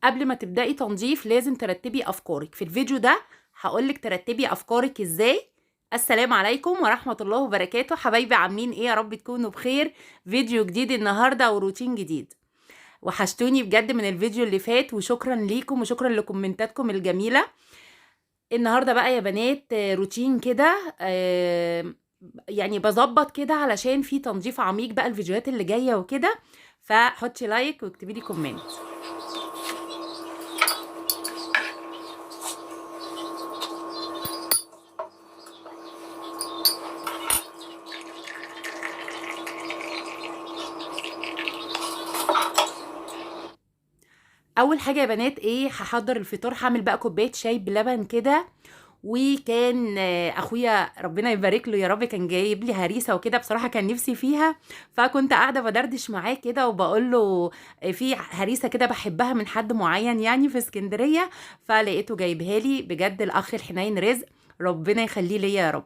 قبل ما تبدأي تنظيف لازم ترتبي أفكارك. في الفيديو ده هقولك ترتبي أفكارك إزاي. السلام عليكم ورحمة الله وبركاته حبايبي، عاملين إيه؟ يا رب تكونوا بخير. فيديو جديد النهاردة وروتين جديد. وحشتوني بجد من الفيديو اللي فات، وشكرا ليكم وشكرا لكومنتاتكم الجميلة. النهاردة بقى يا بنات روتين كده، يعني بظبط كده علشان في تنظيف عميق بقى الفيديوهات اللي جاية وكده. فحطي لايك واكتبي لي كومنت. اول حاجه يا بنات ايه، هحضر الفطار. هعمل بقى كوبايه شاي بلبن كده. وكان اخويا ربنا يبارك له يا رب كان جايب لي هريسه وكده، بصراحه كان نفسي فيها. فكنت قاعده بدردش معاه كده وبقول له في هريسه كده بحبها من حد معين يعني في اسكندريه، فلقيته جايبها لي. بجد الاخ الحنين رزق، ربنا يخليه ليا يا رب.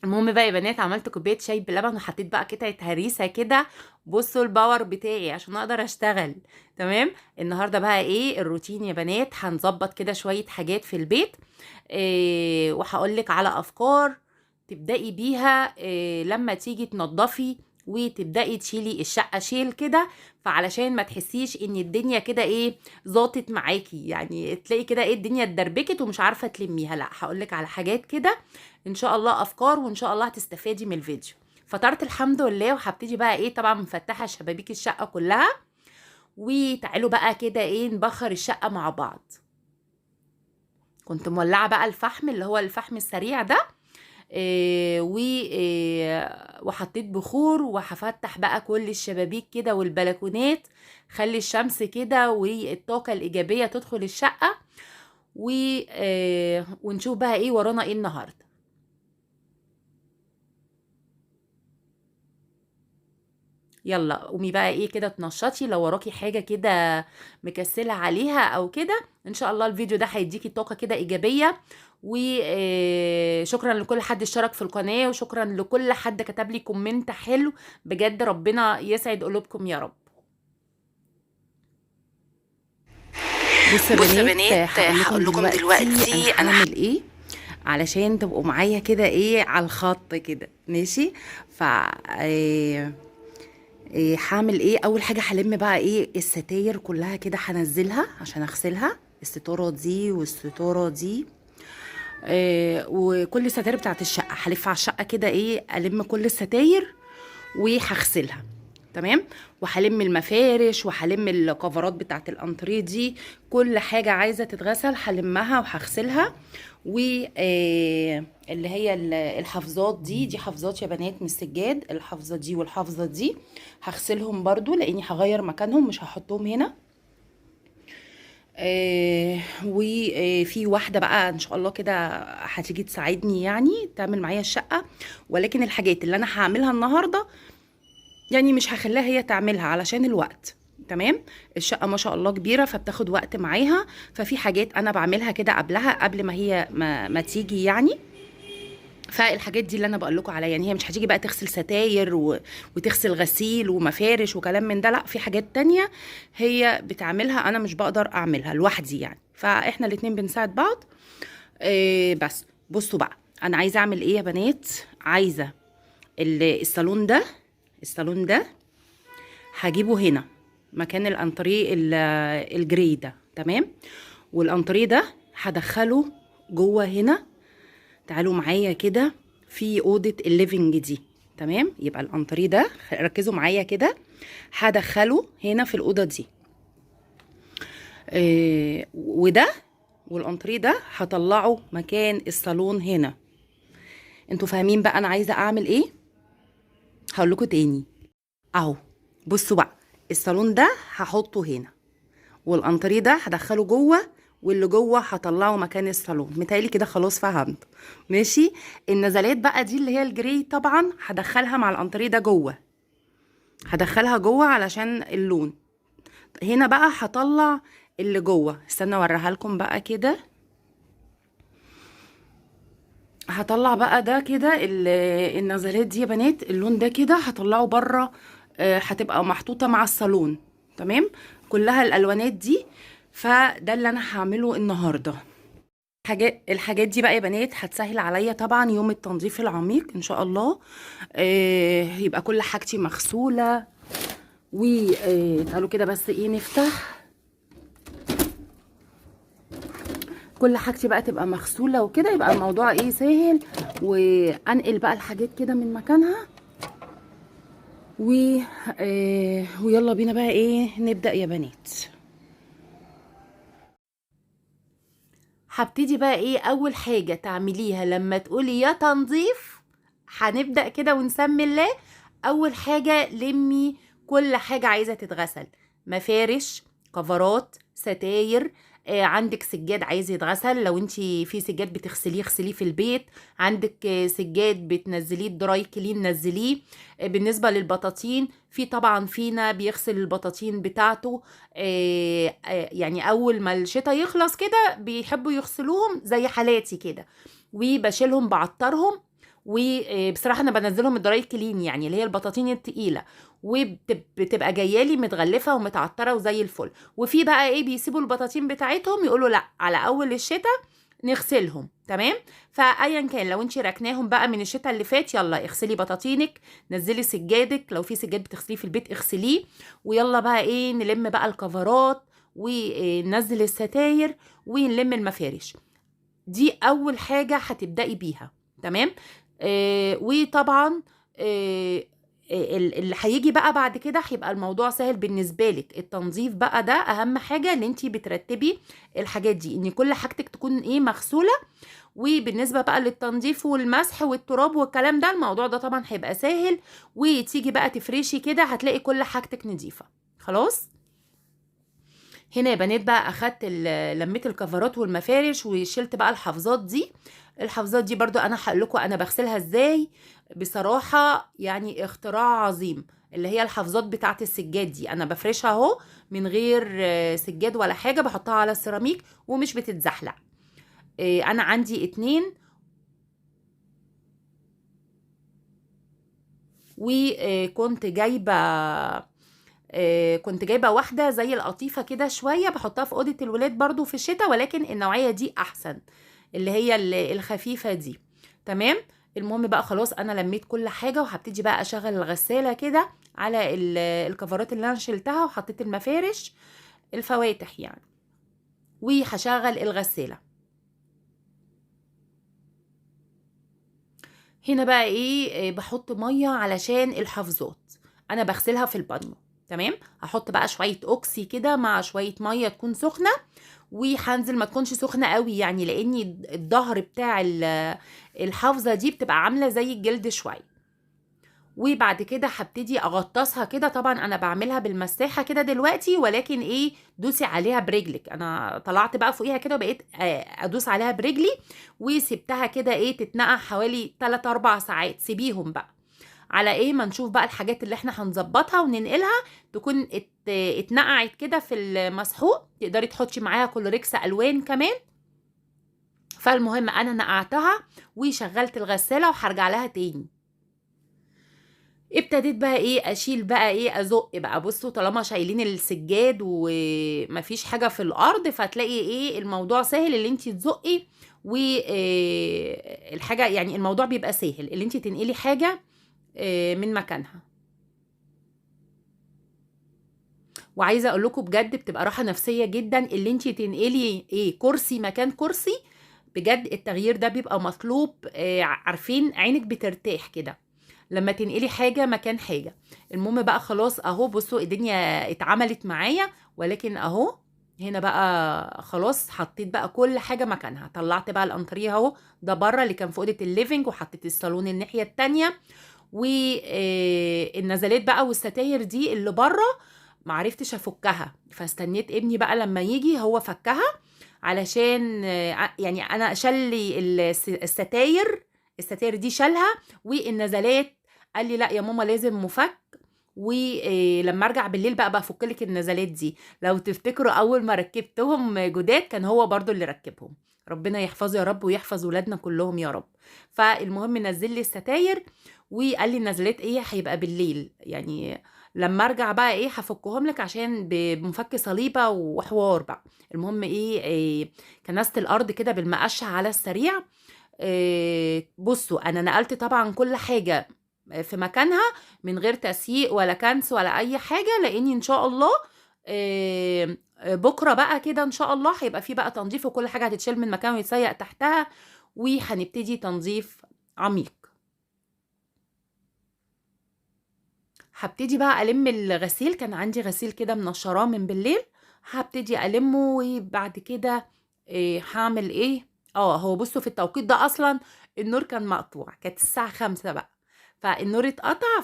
المهم بقى يا بنات، عملت كوبايه شاي بلبن وحطيت بقى قطعه هريسه كده. بصوا الباور بتاعي عشان اقدر اشتغل. تمام. النهارده بقى ايه الروتين يا بنات؟ هنظبط كده شويه حاجات في البيت. إيه، وهقولك على افكار تبدأي بيها إيه لما تيجي تنضفي وتبدأي تشيلي الشقة شيل كده. فعلشان ما تحسيش ان الدنيا كده ايه ظابطت معاكي، يعني تلاقي كده ايه الدنيا اتدربكت ومش عارفة تلميها. لا، هقولك على حاجات كده ان شاء الله، افكار، وان شاء الله هتستفادي من الفيديو. فطرت الحمد لله، وهبتدي بقى ايه، طبعا مفتحة شبابيك الشقة كلها. وتعالوا بقى كده ايه نبخر الشقة مع بعض. كنت مولعة بقى الفحم اللي هو الفحم السريع ده. وحطيت بخور، وهفتح بقى كل الشبابيك كده والبلكونات. خلي الشمس كده والطاقة الإيجابية تدخل الشقة. ونشوف بقى ايه ورانا ايه النهارده. يلا قومي بقى ايه كده تنشطي لو وراكي حاجة كده مكسلة عليها او كده. ان شاء الله الفيديو ده هيديكي طاقة كده ايجابية. وشكرا لكل حد اشترك في القناة، وشكرا لكل حد كتب لي كومنت حلو. بجد ربنا يسعد قلوبكم يا رب. بصوا يا بنات هقول لكم دلوقتي انا هعمل ايه علشان تبقوا معايا كده ايه على الخط كده، ماشي؟ ف هعمل ايه. اول حاجه هلم بقى ايه الستاير كلها كده، هنزلها عشان اغسلها. الستاره دي والستاره دي، وكل الستاير بتاعت الشقه هلف على الشقه كده ايه، الم كل الستاير وهغسلها. تمام. وهلم المفارش وهلم الكفرات بتاعت الانتريه دي. كل حاجه عايزه تتغسل هلمها وهغسلها. و اللي هي الحفظات دي حفظات يا بنات من السجاد. الحفظه دي والحفظه دي هغسلهم برضو لاني هغير مكانهم، مش هحطهم هنا. وفي واحده بقى ان شاء الله كده هتيجي تساعدني يعني تعمل معايا الشقه. ولكن الحاجات اللي انا هعملها النهارده يعني مش هخليها هي تعملها علشان الوقت. تمام. الشقه ما شاء الله كبيره فبتاخد وقت معاها. ففي حاجات انا بعملها كده قبلها، قبل ما هي ما تيجي يعني. فالحاجات دي اللي انا بقول لكم عليها، يعني هي مش هتيجي بقى تغسل ستاير وتغسل غسيل ومفارش وكلام من ده. لا، في حاجات تانية هي بتعملها انا مش بقدر اعملها لوحدي يعني، فاحنا الاتنين بنساعد بعض. بس بصوا بقى انا عايزه اعمل ايه يا بنات. عايزه الصالون ده هجيبه هنا مكان الانتريه الجري ده. تمام. والانتريه ده هدخله جوه هنا. تعالوا معايا كده في اوضه الليفنج دي. تمام. يبقى الانتريه ده ركزوا معايا كده، هدخله هنا في الاوضه دي. وده والانتريه ده هطلعه مكان الصالون هنا. انتوا فاهمين بقى انا عايزه اعمل ايه؟ هقول لكم تاني اهو. بصوا بقى الصالون ده هحطه هنا، والانتريه ده هدخله جوه، واللي جوه هطلعه مكان الصالون. متهيألي كده خلاص فهمت. ماشي. النزلات بقى دي اللي هي الجري طبعا هدخلها مع الانتريه ده جوه، هدخلها جوه علشان اللون. هنا بقى هطلع اللي جوه. استنى اوريها لكم بقى كده. هطلع بقى ده كده النزلات دي يا بنات، اللون ده كده هطلعه بره. هتبقى محطوطه مع الصالون. تمام. كلها الالوانات دي. فده اللي انا هعمله النهارده. الحاجات دي بقى يا بنات هتسهل عليا طبعا يوم التنظيف العميق ان شاء الله. يبقى كل حاجتي مغسوله. وتعالوا كده بس ايه نفتح. كل حاجتي بقى تبقى مغسوله وكده، يبقى الموضوع ايه سهل. وانقل بقى الحاجات كده من مكانها. ويلا بينا بقى ايه نبدأ يا بنات. هبتدي بقى ايه اول حاجة تعمليها لما تقولي يا تنظيف. هنبدأ كده ونسمي الله. اول حاجة لمي كل حاجة عايزة تتغسل. مفارش، كفرات، ستاير. عندك سجاد عايز يتغسل، لو انتي في سجاد بتغسليه اغسليه في البيت. عندك سجاد بتنزليه الدراي كلين نزليه. بالنسبة للبطاطين، في طبعا فينا بيغسل البطاطين بتاعته. يعني اول ما الشتاء يخلص كده بيحبوا يغسلوهم زي حالاتي كده. وبشيلهم بعطرهم. وبصراحه انا بنزلهم الدراي كلين، يعني اللي هي البطاطين التقيله. وبتبقى جايالي متغلفه ومتعطره وزي الفل. وفي بقى ايه بيسيبوا البطاطين بتاعتهم يقولوا لا على اول الشتاء نغسلهم. تمام. فايا كان لو انت ركناهم بقى من الشتاء اللي فات، يلا اغسلي بطاطينك. نزلي سجادك، لو في سجاد بتغسليه في البيت اغسليه. ويلا بقى ايه نلم بقى الكفرات وننزل الستاير ونلم المفارش. دي اول حاجة هتبدأي بيها. تمام. وطبعا آه اللي هيجي بقى بعد كده هيبقى الموضوع سهل بالنسبة لك. التنظيف بقى ده اهم حاجة، ان انتي بترتبي الحاجات دي، ان كل حاجتك تكون ايه مغسولة. وبالنسبة بقى للتنظيف والمسح والتراب والكلام ده، الموضوع ده طبعا هيبقى سهل. وتيجي بقى تفرشي كده هتلاقي كل حاجتك نظيفة. خلاص. هنا يا بنات بقى اخدت لميت الكفرات والمفارش وشلت بقى الحفاظات دي. الحفاظات دي برضو انا هقول لكم انا بغسلها ازاي. بصراحة يعني اختراع عظيم. اللي هي الحفاظات بتاعت السجاد دي انا بفرشها اهو من غير سجاد ولا حاجة، بحطها على السيراميك ومش بتتزحلق. انا عندي 2. وكنت جايبة كنت جايبة واحدة زي القطيفة كده شوية بحطها في أوضة الولاد برضو في الشتاء، ولكن النوعية دي أحسن. اللي هي الخفيفة دي. تمام. المهم بقى خلاص أنا لميت كل حاجة وهبتدي بقى أشغل الغسالة كده على الكفرات اللي أنا شلتها وحطيت المفارش الفواتح يعني. وهشغل الغسالة. هنا بقى ايه بحط ميه علشان الحفظات. انا بغسلها في البانيو. تمام. هحط بقى شويه اوكسي كده مع شويه ميه تكون سخنه. وهنزل ما تكونش سخنه قوي يعني، لاني الظهر بتاع الحافظه دي بتبقى عامله زي الجلد شويه. وبعد كده هبتدي اغطسها كده. طبعا انا بعملها بالمساحه كده دلوقتي، ولكن ايه دوسي عليها برجلك. انا طلعت بقى فوقيها كده وبقيت ادوس عليها برجلي. وسبتها كده ايه تتنقع حوالي 3 4 ساعات. سيبيهم بقى على ايه ما نشوف بقى الحاجات اللي احنا هنظبطها وننقلها. تكون اتنقعت كده في المسحوق. تقدري تحطي معاها كلوريكس الوان كمان. فالمهم انا نقعتها وشغلت الغساله وهرجع لها تاني. ابتديت بقى ايه اشيل بقى ايه ازق بقى. بصوا طالما شايلين السجاد ومفيش حاجه في الارض، فتلاقي ايه الموضوع سهل اللي انت تزقي. والحاجه يعني الموضوع بيبقى سهل اللي انت تنقلي حاجه من مكانها. وعايزه اقول لكم بجد بتبقى راحه نفسيه جدا اللي انت تنقلي ايه كرسي مكان كرسي. بجد التغيير ده بيبقى مطلوب. عارفين عينك بترتاح كده لما تنقلي حاجة مكان حاجة. المهم بقى خلاص اهو بصوا الدنيا اتعملت معايا. ولكن اهو هنا بقى خلاص حطيت بقى كل حاجة مكانها. طلعت بقى الانتريه اهو ده بره اللي كان في اوضة الليفينج، وحطيت الصالون الناحية التانية. والنزلات بقى والستاير دي اللي بره معرفتش افكها، فاستنيت ابني بقى لما يجي هو فكها. علشان يعني انا شلي الستاير دي شالها. والنزلات قال لي لا يا ماما لازم مفك. ولما ارجع بالليل بقى بفك لك النزلات دي. لو تفتكروا اول ما ركبتهم جداد كان هو برضو اللي ركبهم. ربنا يحفظه يا رب ويحفظ ولادنا كلهم يا رب. فالمهم نزل لي الستاير. وقال لي النزلات ايه هيبقى بالليل يعني. لما ارجع بقى ايه هفكهم لك عشان بمفك صليبه وحوار بقى. المهم ايه كنست الارض كده بالمقشه على السريع. بصوا انا نقلت طبعا كل حاجه في مكانها من غير تسييق ولا كنس ولا اي حاجه، لاني ان شاء الله بكره بقى كده ان شاء الله هيبقى في بقى تنظيف، وكل حاجه هتتشال من مكان ويتسيق تحتها، وهنبتدي تنظيف عميق. هبتدي بقى الم الغسيل، كان عندي غسيل كده منشراه من بالليل، هبتدي المه. وبعد كده هعمل ايه. هو بصوا في التوقيت ده اصلا النور كان مقطوع، كانت الساعة 5 بقى، فالنور اتقطع.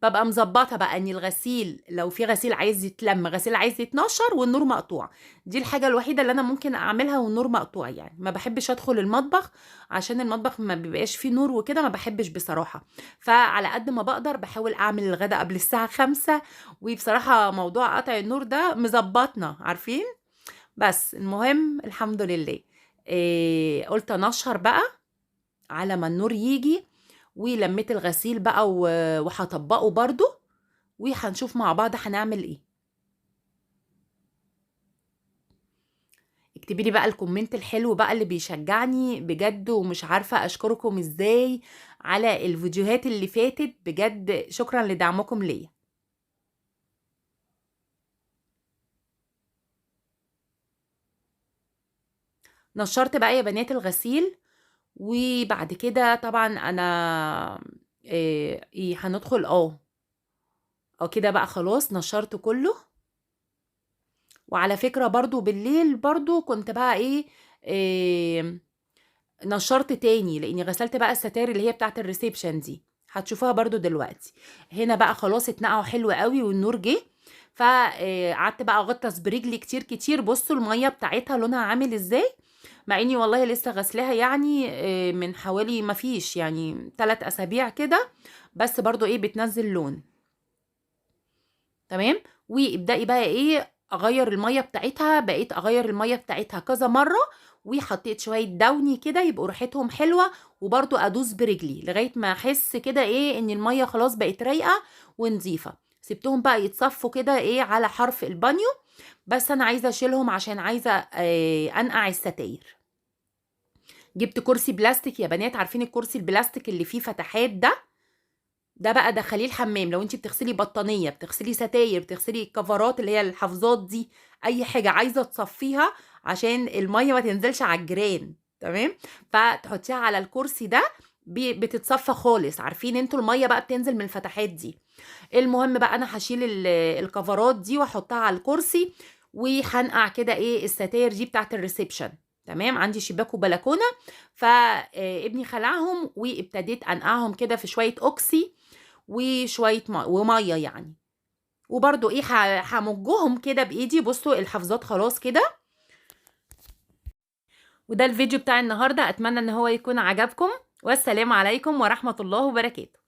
ببقى مظبطه بقى ان الغسيل لو في غسيل عايز يتلم، غسيل عايز يتنشر، والنور مقطوع. دي الحاجه الوحيده اللي انا ممكن اعملها والنور مقطوع. يعني ما بحبش ادخل المطبخ عشان المطبخ ما بيبقاش فيه نور وكده، ما بحبش بصراحه. فعلى قد ما بقدر بحاول اعمل الغداء قبل الساعه 5. وبصراحه موضوع قطع النور ده مظبطنا عارفين. بس المهم الحمد لله. قلت انشر بقى على ما النور يجي. ولميت الغسيل بقى وهطبقه برضو، وهنشوف مع بعض هنعمل ايه. اكتبي لي بقى الكومنت الحلو بقى اللي بيشجعني بجد، ومش عارفة اشكركم ازاي على الفيديوهات اللي فاتت. بجد شكرا لدعمكم ليا. نشرت بقى يا بنات الغسيل، وبعد كده طبعا انا ايه هندخل كده بقى خلاص نشرت كله. وعلى فكرة برضو بالليل برضو كنت بقى إيه نشرت تاني، لاني غسلت بقى الستائر اللي هي بتاعت الريسبشن دي، هتشوفوها برضو دلوقتي. هنا بقى خلاص اتنقعوا حلو قوي والنور جه. فقعدت بقى اغطس برجلي كتير كتير. بصوا المية بتاعتها لونها عامل ازاي، مع اني والله لسه غسلاها يعني من حوالي ما فيش يعني 3 اسابيع كده، بس برضو بتنزل لون. تمام. وابدأي بقى اغير المية بتاعتها، بقيت اغير المية بتاعتها كذا مرة. وحطيت شوية دوني كده يبقوا ريحتهم حلوة، وبرضو ادوس برجلي لغاية ما احس كده ان المية خلاص بقت رايقة ونظيفة. سبتهم بقى يتصفوا كده على حرف البانيو. بس انا عايزة اشيلهم عشان عايزة انقع الستاير. جبت كرسي بلاستيك يا بنات، عارفين الكرسي البلاستيك اللي فيه فتحات ده بقى دخليه الحمام. لو انت بتغسلي بطانيه، بتغسلي ستاير، بتغسلي الكفرات اللي هي الحفاظات دي، اي حاجه عايزه تصفيها عشان الميه ما تنزلش على الجيران. تمام. فتحطيها على الكرسي ده بتتصفى خالص. عارفين انتوا الميه بقى بتنزل من الفتحات دي. المهم بقى انا هشيل الكفرات دي واحطها على الكرسي، وهنقع كده الستاير دي بتاعت الريسبشن. تمام. عندي شباك وبلكونه، فابني خلعهم وابتديت انقعهم كده في شويه اوكسي وشويه وميه يعني. وبرده همجهم كده بايدي. بصوا الحفظات خلاص كده. وده الفيديو بتاع النهارده، اتمنى ان هو يكون عجبكم، والسلام عليكم ورحمه الله وبركاته.